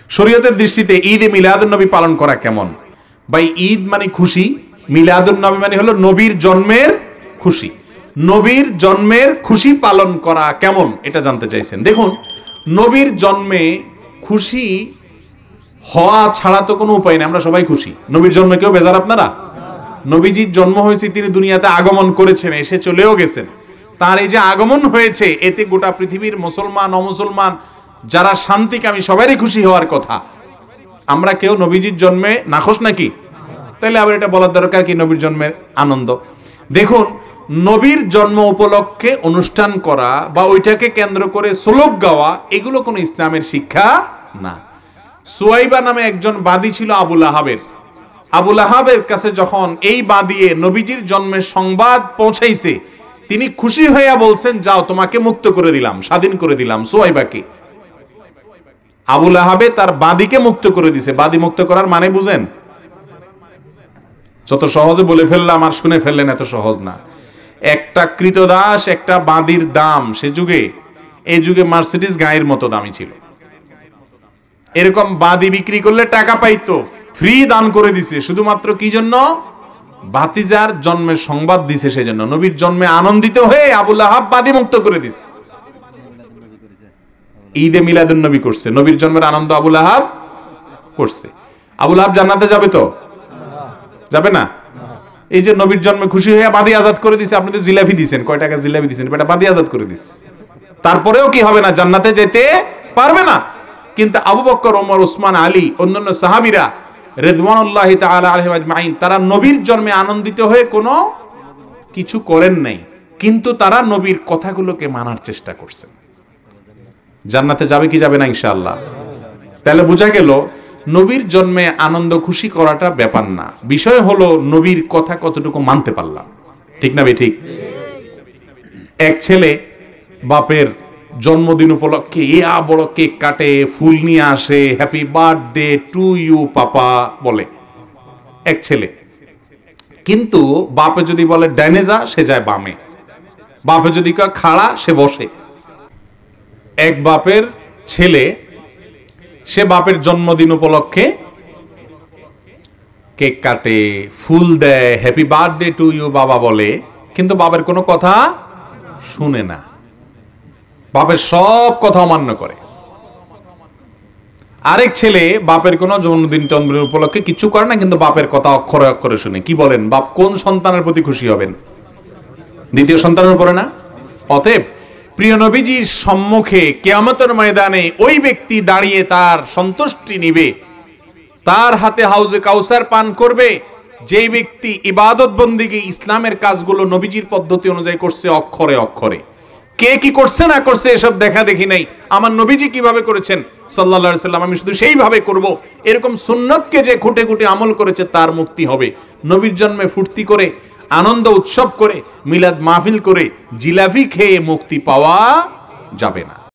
শরীয়তের দৃষ্টিতে ঈদে মিলাদুন নবী পালন করা কেমন? ভাই, ঈদ মানে খুশি, মিলাদুন নবী মানে হলো নবীর জন্মের খুশি। নবীর জন্মের খুশি পালন করা কেমন এটা জানতে চাইছেন। দেখুন, নবীর জন্মে খুশি হওয়া ছাড়া তো কোনো উপায় নেই। আমরা সবাই খুশি। নবীর জন্মে কেউ বেজার আপনারা? নবীজির জন্ম হয়েছে, তিনি দুনিয়াতে আগমন করেছেন, এসে চলেও গেছেন। তার এই যে আগমন হয়েছে, এতে গোটা পৃথিবীর মুসলমান অমুসলমান যারা শান্তিকামী সবারই খুশি হওয়ার কথা। আমরা কেউ নবীজির জন্মে নাখোশ নাকি? তাহলে আবার এটা বলার দরকার কি নবীর জন্মের আনন্দ? দেখুন, নবীর জন্ম উপলক্ষে অনুষ্ঠান করা বা ওইটাকে কেন্দ্র করে শ্লোক গাওয়া, এগুলো কোনো ইসলামের শিক্ষা না। সুয়াইবা নামে একজন বাদী ছিল আবুল আহাবের। আবুল আহাবের কাছে যখন এই বাদিয়ে নবীজির জন্মের সংবাদ পৌঁছাইছে, তিনি খুশি হইয়া বলছেন, যাও তোমাকে মুক্ত করে দিলাম, স্বাধীন করে দিলাম সুয়াইবাকে। আবুল আহাবে তার বাদীকে মুক্ত করে দিছে। বাদী মুক্ত করার মানে বুঝেন? যত সহজে বলে ফেললাম আর শুনে ফেললেন, এত সহজ না। একটা কৃতদাস, একটা বাদীর দাম সে যুগে, এই যুগে মার্সিডিজ গায়ের মতো দামি ছিল। এরকম বাদী বিক্রি করলে টাকা পাইতো। ফ্রি দান করে দিছে শুধুমাত্র কি জন্য? ভাতিজার জন্মের সংবাদ দিছে সেজন্য। নবীর জন্মে আনন্দিত হয়ে আবুল আহাব বাদী মুক্ত করে দিছে। ঈদে মিলাদুন নবী করছে, নবীর জন্মের আনন্দ আবুল আহাব করছে। আবুল আহাব জান্নাতে যাবে তো? যাবে না। এই যে নবীর জন্মে খুশি হয়ে বাদী আজাদ করে দিছে। আপনি তো জিলাপি দিছেন, কয় টাকা জিলাপি দিছেন, এটা বাদী আজাদ করে দিছে। তারপরেও কি হবে না? জান্নাতে যেতে পারবে না। কিন্তু আবু বকর, ওমর, উসমান, আলী, অন্যান্য সাহাবীরা রিদওয়ানুল্লাহি তাআলা আলাইহিম আজমাইন, তারা নবীর জন্মে আনন্দিত হয়ে কোনো কিছু করেন নাই, কিন্তু তারা নবীর কথাগুলোকে মানার চেষ্টা করছেন। জান্নাতে যাবে কি যাবে না ইনশাআল্লাহ? তাহলে বোঝা গেল নবীর জন্মে আনন্দ খুশি করাটা ব্যাপার না, বিষয় হলো নবীর কথা কতটুকু মানতে পারলাম। ঠিক না? ঠিক। এক ছেলে বাপের জন্মদিন উপলক্ষে ইয়া বড় কেক কাটে, ফুল নিয়ে আসে, happy birthday to you papa বলে এক ছেলে। কিন্তু বাপে যদি বলে ডাইনে যা, সে যায় বামে। বাপে যদি কয় খাড়া, সে বসে। এক বাপের ছেলে, সে বাপের জন্মদিন উপলক্ষে কেক কাটে, ফুল দেয়, হ্যাপি বার্থডে টু ইউ বাবা বলে, কিন্তু বাপের কোনো কথা শুনে না, বাপের সব কথা অমান্য করে। আরেক ছেলে বাপের কোনো জন্মদিন উপলক্ষে কিছু করে না, কিন্তু বাপের কথা অক্ষরে অক্ষরে শুনে। কি বলেন? বাপ কোন সন্তানের প্রতি খুশি হবেন? দ্বিতীয় সন্তানের উপরে না? অতএব প্রিয় নবীজির সম্মুখে কিয়ামতের ময়দানে ওই ব্যক্তি দাঁড়িয়ে তার সন্তুষ্টি নিবে, তার হাতে হাউজে কাউসার পান করবে, যেই ব্যক্তি ইবাদত বন্দেগী ইসলামের কাজগুলো নবীজির পদ্ধতি অনুযায়ী করছে অক্ষরে অক্ষরে। কে কি করছে না করছে এসব দেখা দেখি নাই, আমার নবীজি কিভাবে করেছেন সাল্লাল্লাহু আলাইহি সাল্লাম, আমি শুধু সেইভাবে করব, এরকম সুন্নতকে যে খুঁটে খুঁটে আমল করেছে তার মুক্তি হবে। নবীর জন্মে ফুর্তি করে, আনন্দ উৎসব করে, মিলাদ মাহফিল করে, জিলাপি খেয়ে মুক্তি পাওয়া যাবে না।